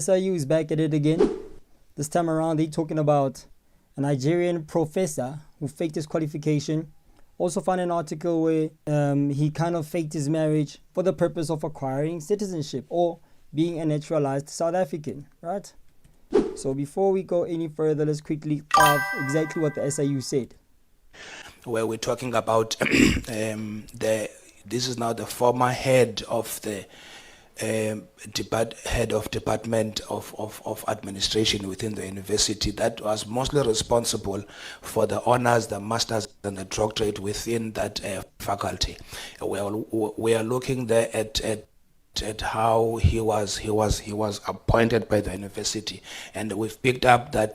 SIU is back at it again. This time around, they're talking about a Nigerian professor who faked his qualification. Also found an article where he kind of faked his marriage for the purpose of acquiring citizenship or being a naturalized South African, right? So before we go any further, let's quickly have exactly what the SIU said. Where we're talking about this is now the former head of the head of department of administration within the university that was mostly responsible for the honors, the masters, and the doctorate within that faculty. We are looking there at how he was appointed by the university, and we've picked up that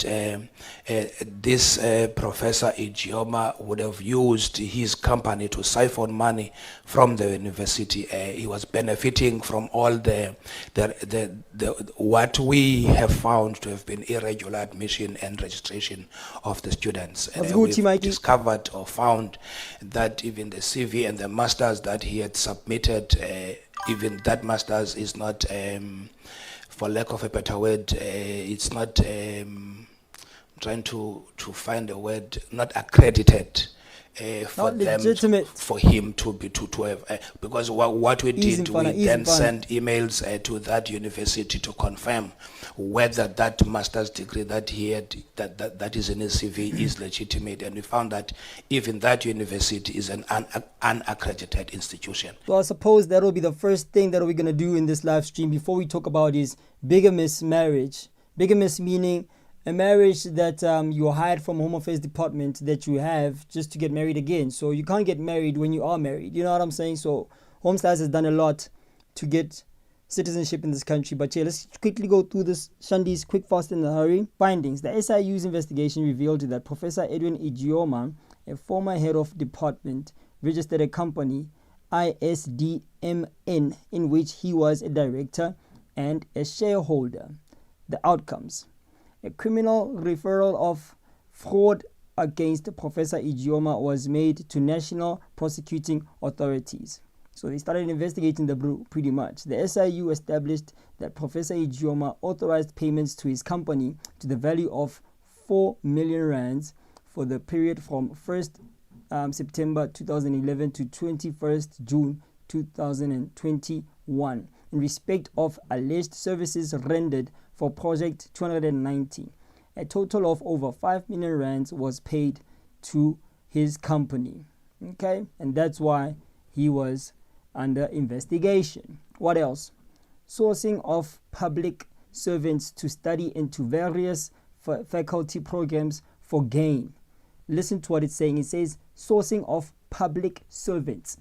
this Professor Ijeoma would have used his company to siphon money from the university. He was benefiting from all the what we have found to have been irregular admission and registration of the students. We've discovered or found that even the CV and the masters that he had submitted, even that masters is not, for lack of a better word, it's not, trying to find a word, not accredited for them, for him to have, because what we did, we then sent emails to that university to confirm whether that master's degree that he had, that is in his CV is legitimate, and we found that even that university is an unaccredited institution. So I suppose that will be the first thing that we're going to do in this live stream before we talk about is bigamous marriage. Bigamous meaning a marriage that you hired from Home Affairs Department that you have just to get married again. So you can't get married when you are married. You know what I'm saying? So Home Affairs has done a lot to get citizenship in this country. But yeah, let's quickly go through this Shandi's quick, fast, in a hurry. Findings. The SIU's investigation revealed that Professor Edwin Ijeoma, a former head of department, registered a company, ISDMN, in which he was a director and a shareholder. The outcomes. A criminal referral of fraud against Professor Ijeoma was made to national prosecuting authorities. So they started investigating the brew pretty much. The SIU established that Professor Ijeoma authorized payments to his company to the value of 4 million rands for the period from 1st September 2011 to 21st June 2021 in respect of alleged services rendered for Project 290. A total of over 5 million rands was paid to his company. Okay, and that's why he was under investigation. What else? Sourcing of public servants to study into various faculty programs for gain. Listen to what it's saying. It says sourcing of public servants.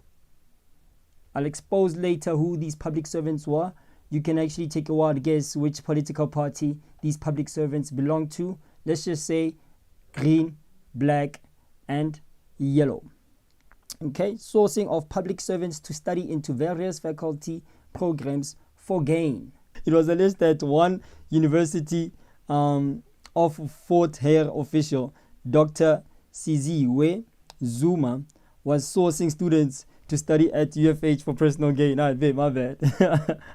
I'll expose later who these public servants were. You can actually take a wild guess which political party these public servants belong to. Let's just say green, black, and yellow. Okay, sourcing of public servants to study into various faculty programs for gain. It was alleged that one University of Fort Hare official, Dr. Siziwe Zuma, was sourcing students to study at UFH for personal gain. My bad.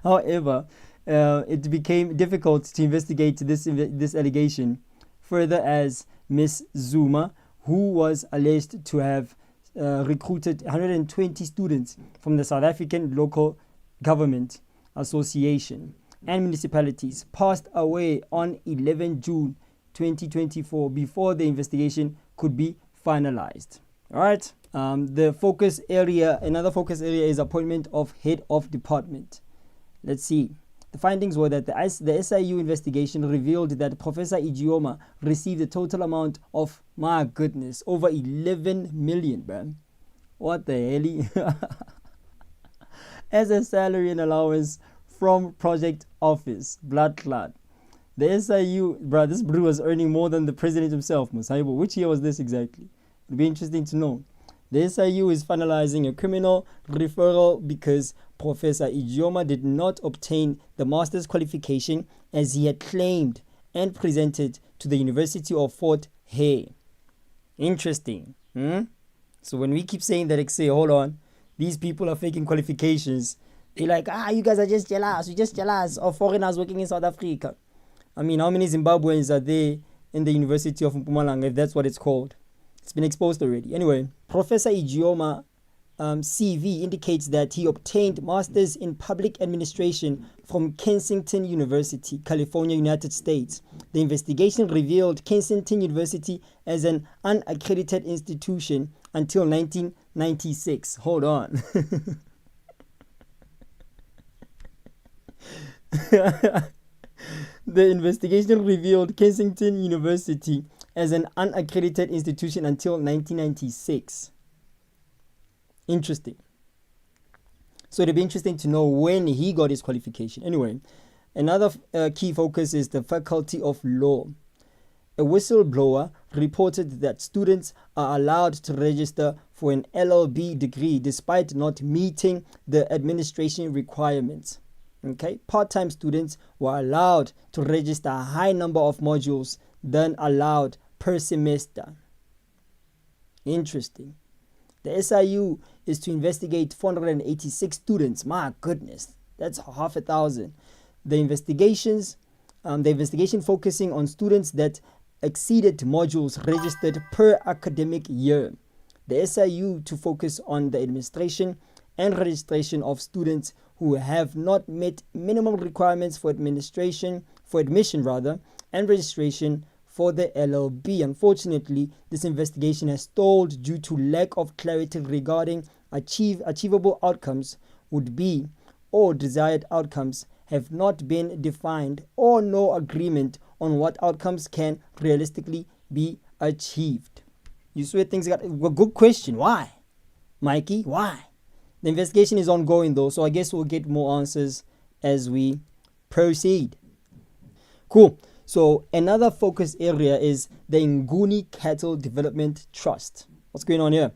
However, it became difficult to investigate this allegation further as Ms. Zuma, who was alleged to have recruited 120 students from the South African Local Government Association and municipalities, passed away on 11 June 2024 before the investigation could be finalized. All right. Another focus area is appointment of head of department. Let's see. The findings were that the SIU investigation revealed that Professor Ijeoma received a total amount of, my goodness, over 11 million, man. What the hell? As a salary and allowance from project office. Blood clot. The SIU, this brew was earning more than the president himself, Musaibo. Which year was this exactly? It'd be interesting to know. The SIU is finalizing a criminal referral because Professor Ijeoma did not obtain the master's qualification as he had claimed and presented to the University of Fort Hare. Interesting. So when we keep saying that, hold on, these people are faking qualifications, They're like, you guys are just jealous. You're just jealous of foreigners working in South Africa. I mean, how many Zimbabweans are there in the University of Mpumalanga, if that's what it's called? It's been exposed already. Anyway, Professor Ijeoma CV indicates that he obtained Masters in Public Administration from Kensington University, California, United States. The investigation revealed Kensington University as an unaccredited institution until 1996. Hold on. The investigation revealed Kensington University as an unaccredited institution until 1996. Interesting. So it'd be interesting to know when he got his qualification. Anyway, another key focus is the Faculty of Law. A whistleblower reported that students are allowed to register for an LLB degree despite not meeting the administration requirements. Okay, part-time students were allowed to register a high number of modules than allowed per semester. Interesting. The SIU is to investigate 486 students. My goodness, that's half a thousand. The investigation focusing on students that exceeded modules registered per academic year. The SIU to focus on the administration and registration of students who have not met minimum requirements for admission and registration for the LLB. Unfortunately, this investigation has stalled due to lack of clarity regarding achievable outcomes would be or desired outcomes have not been defined, or no agreement on what outcomes can realistically be achieved. You swear things got a good question. Why? Mikey, why? The investigation is ongoing though, so I guess we'll get more answers as we proceed. Cool. So another focus area is the Nguni Cattle Development Trust. What's going on here?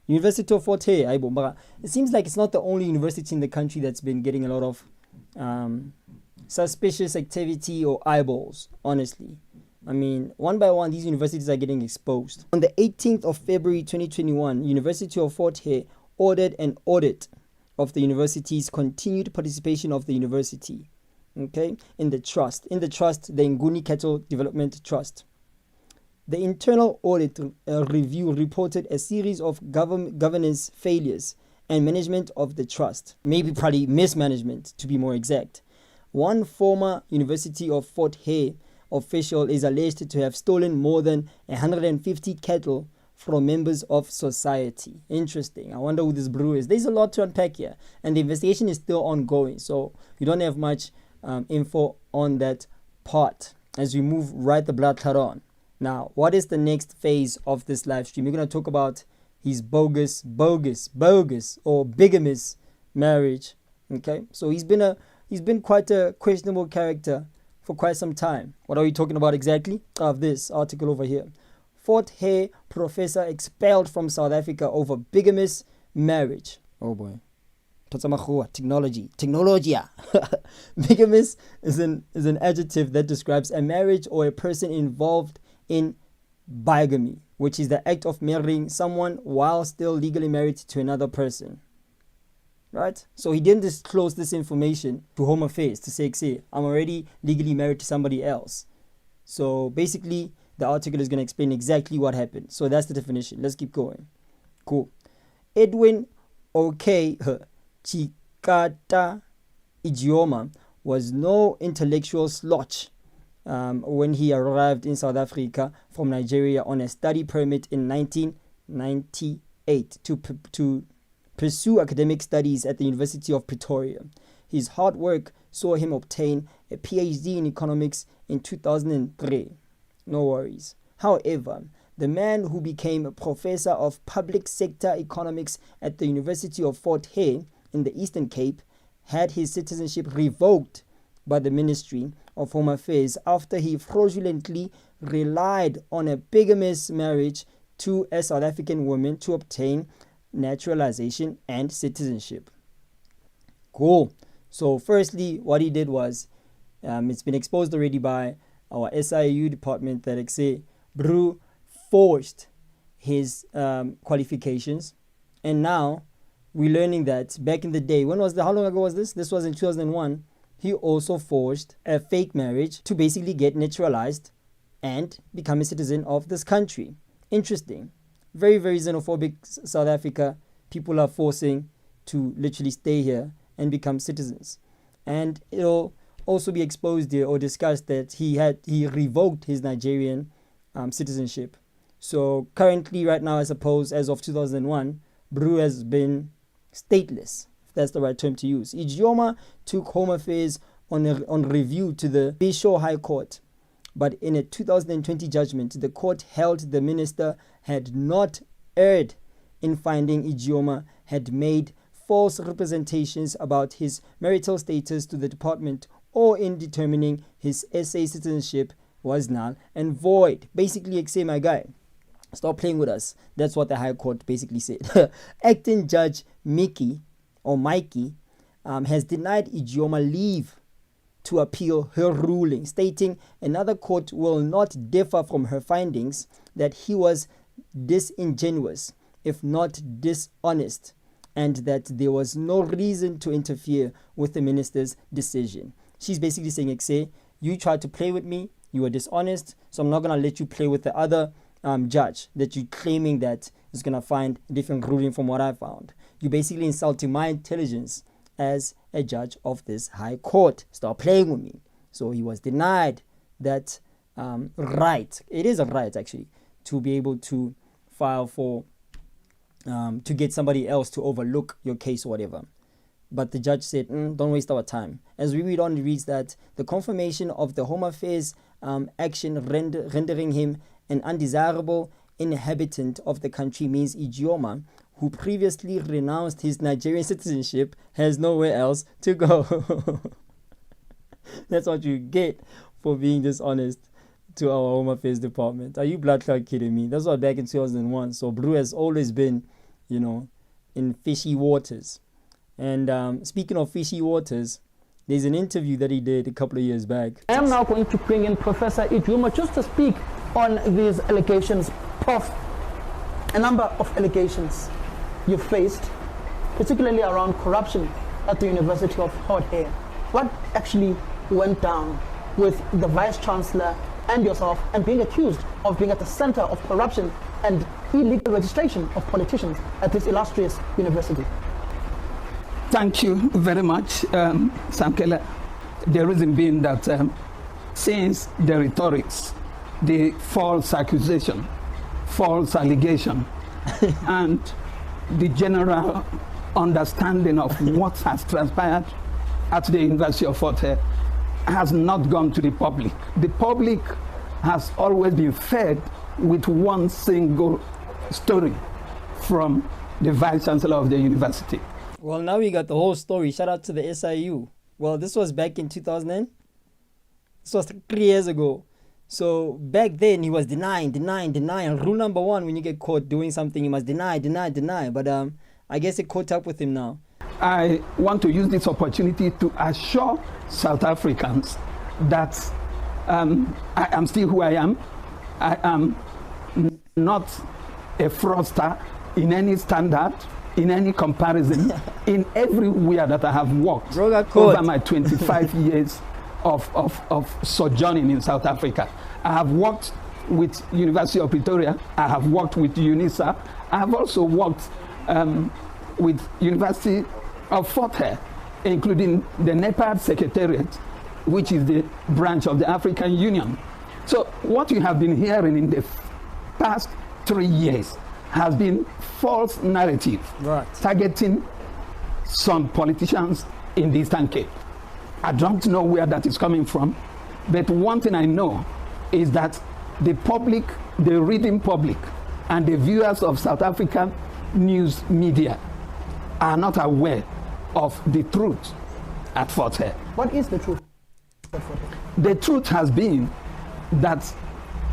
University of Fort Hare. It seems like it's not the only university in the country that's been getting a lot of suspicious activity or eyeballs, honestly. I mean, one by one, these universities are getting exposed. On the 18th of February 2021, University of Fort Hare ordered an audit of the university's continued participation of the university. Okay, in the trust, the Nguni Cattle Development Trust. The internal audit review reported a series of governance failures and management of the trust, probably mismanagement to be more exact. One former University of Fort Hare official is alleged to have stolen more than 150 cattle from members of society. Interesting. I wonder who this brew is. There's a lot to unpack here, and the investigation is still ongoing, so you don't have much info on that part as we move right the blood clot on. Now, what is the next phase of this live stream? We're going to talk about his bogus or bigamous marriage. Okay, so he's been quite a questionable character for quite some time. What are we talking about exactly? Of this article over here. Fort Hare professor expelled from South Africa over bigamous marriage. Oh boy. Technology. Bigamous is an adjective that describes a marriage or a person involved in bigamy, which is the act of marrying someone while still legally married to another person. Right? So he didn't disclose this information to Home Affairs to say, I'm already legally married to somebody else. So basically, the article is going to explain exactly what happened. So that's the definition. Let's keep going. Cool. Edwin Chikata Ijeoma was no intellectual slouch when he arrived in South Africa from Nigeria on a study permit in 1998 to pursue academic studies at the University of Pretoria. His hard work saw him obtain a PhD in economics in 2003. No worries. However, the man who became a professor of public sector economics at the University of Fort Hare in the Eastern Cape had his citizenship revoked by the Ministry of Home Affairs after he fraudulently relied on a bigamous marriage to a South African woman to obtain naturalization and citizenship. Cool. So firstly, what he did was, it's been exposed already by our SIU department that Bru forged his qualifications, and now we're learning that back in the day, how long ago was this? This was in 2001. He also forged a fake marriage to basically get naturalized and become a citizen of this country. Interesting. Very, very xenophobic South Africa. People are forcing to literally stay here and become citizens. And it'll also be exposed here or discussed that he revoked his Nigerian citizenship. So currently, right now, I suppose, as of 2001, Bru has been stateless, if that's the right term to use. Ijeoma took Home Affairs on review to the Bayshore High Court. But in a 2020 judgment, the court held the minister had not erred in finding Ijeoma had made false representations about his marital status to the department or in determining his SA citizenship was null and void. Basically, say, my guy, stop playing with us. That's what the High Court basically said. Acting Judge Mikey has denied Ijeoma leave to appeal her ruling, stating another court will not differ from her findings that he was disingenuous, if not dishonest, and that there was no reason to interfere with the minister's decision. She's basically saying, Exe, you tried to play with me, you were dishonest, so I'm not going to let you play with the other judge that you're claiming that is going to find a different ruling from what I found. You're basically insulting my intelligence as a judge of this high court. Stop playing with me. So he was denied that right. It is a right, actually, to be able to file for, to get somebody else to overlook your case or whatever. But the judge said, don't waste our time. As we read on, it reads that the confirmation of the Home Affairs action rendering him an undesirable inhabitant of the country means Ijeoma, who previously renounced his Nigerian citizenship, has nowhere else to go. That's what you get for being dishonest to our Home Affairs department. Are you blood clot kidding me? That's what back in 2001. So Bru has always been, in fishy waters. And speaking of fishy waters, there's an interview that he did a couple of years back. I am now going to bring in Professor Ijeoma just to speak on these allegations. Prof, a number of allegations you faced, particularly around corruption at the University of Fort Hare. What actually went down with the Vice-Chancellor and yourself and being accused of being at the center of corruption and illegal registration of politicians at this illustrious university? Thank you very much, Sam Keller. The reason being that since the rhetorics, the false accusation, false allegation, and the general understanding of what has transpired at the University of Fort Hare has not gone to the public. The public has always been fed with one single story from the Vice-Chancellor of the university. Well, now we got the whole story. Shout out to the SIU. Well, this was back in 2000. This was 3 years ago. So back then he was denying. Rule number 1, when you get caught doing something, you must deny. But I guess it caught up with him now. I want to use this opportunity to assure South Africans that I am still who I am. I am not a fraudster in any standard, in any comparison, in everywhere that I have worked over my 25 years of sojourning in South Africa. I have worked with University of Pretoria. I have worked with UNISA. I have also worked with University of Fort Hare, including the NEPAD Secretariat, which is the branch of the African Union. So what you have been hearing in the past 3 years has been false narrative targeting some politicians in the Eastern Cape. I don't know where that is coming from, but one thing I know is that the public, the reading public, and the viewers of South African news media are not aware of the truth at Fort Hare. What is the truth at Fort Hare? The truth has been that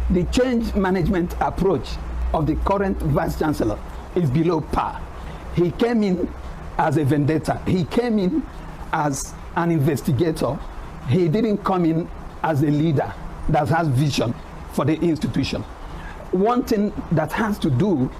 the change management approach of the current Vice-Chancellor is below par. He came in as a vendetta. He came in as an investigator. He didn't come in as a leader that has vision for the institution. One thing that has to do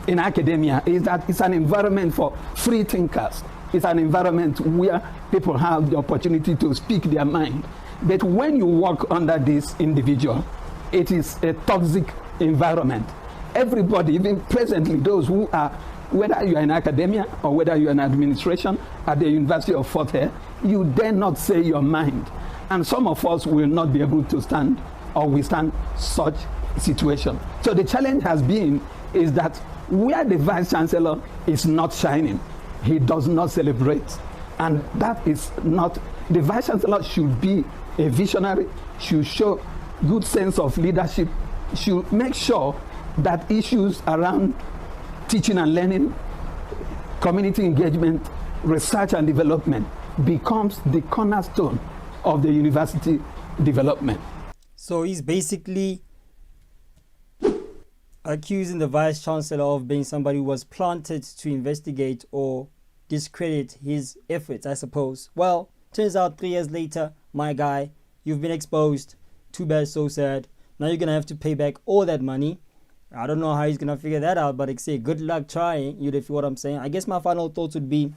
in academia is that it's an environment for free thinkers. It's an environment where people have the opportunity to speak their mind. But when you work under this individual, it is a toxic environment. Everybody, even presently, those who are, whether you are in academia or whether you are in administration at the University of Fort Hare, you dare not say your mind. And some of us will not be able to stand or withstand such situation. So the challenge has been is that where the Vice Chancellor is not shining, he does not celebrate. And that is not, the Vice Chancellor should be a visionary, should show good sense of leadership, should make sure that issues around teaching and learning, community engagement, research and development becomes the cornerstone of the university development. So he's basically accusing the Vice Chancellor of being somebody who was planted to investigate or discredit his efforts, I suppose. Well, turns out 3 years later, my guy, you've been exposed. Too bad, so sad. Now you're going to have to pay back all that money. I don't know how he's going to figure that out, but I say good luck trying, you know, if you know what I'm saying. I guess my final thoughts would be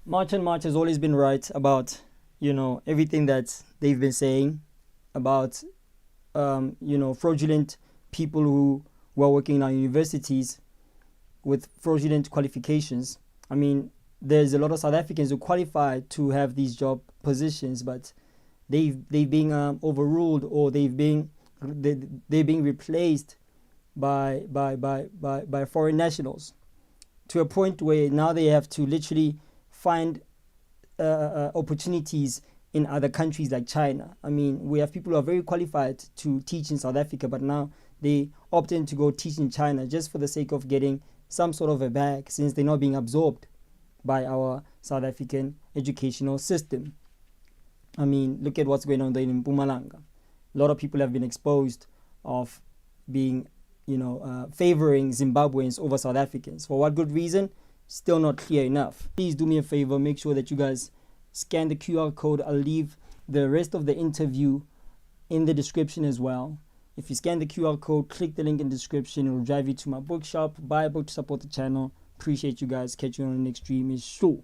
March and March has always been right about, you know, everything that they've been saying about, you know, fraudulent people who are working in our universities with fraudulent qualifications. I mean, there's a lot of South Africans who qualify to have these job positions, but they've been overruled, or they're being replaced by foreign nationals, to a point where now they have to literally find opportunities in other countries like China. I mean, we have people who are very qualified to teach in South Africa, but now they opt in to go teach in China just for the sake of getting some sort of a bag, since they're not being absorbed by our South African educational system. I mean, look at what's going on there in Mpumalanga. A lot of people have been exposed of being, you know, favoring Zimbabweans over South Africans. For what good reason? Still not clear enough. Please do me a favor, make sure that you guys scan the QR code. I'll leave the rest of the interview in the description as well. If you scan the QR code, click the link in the description. It will drive you to my bookshop. Buy a book to support the channel. Appreciate you guys. Catch you on the next stream. It's sure.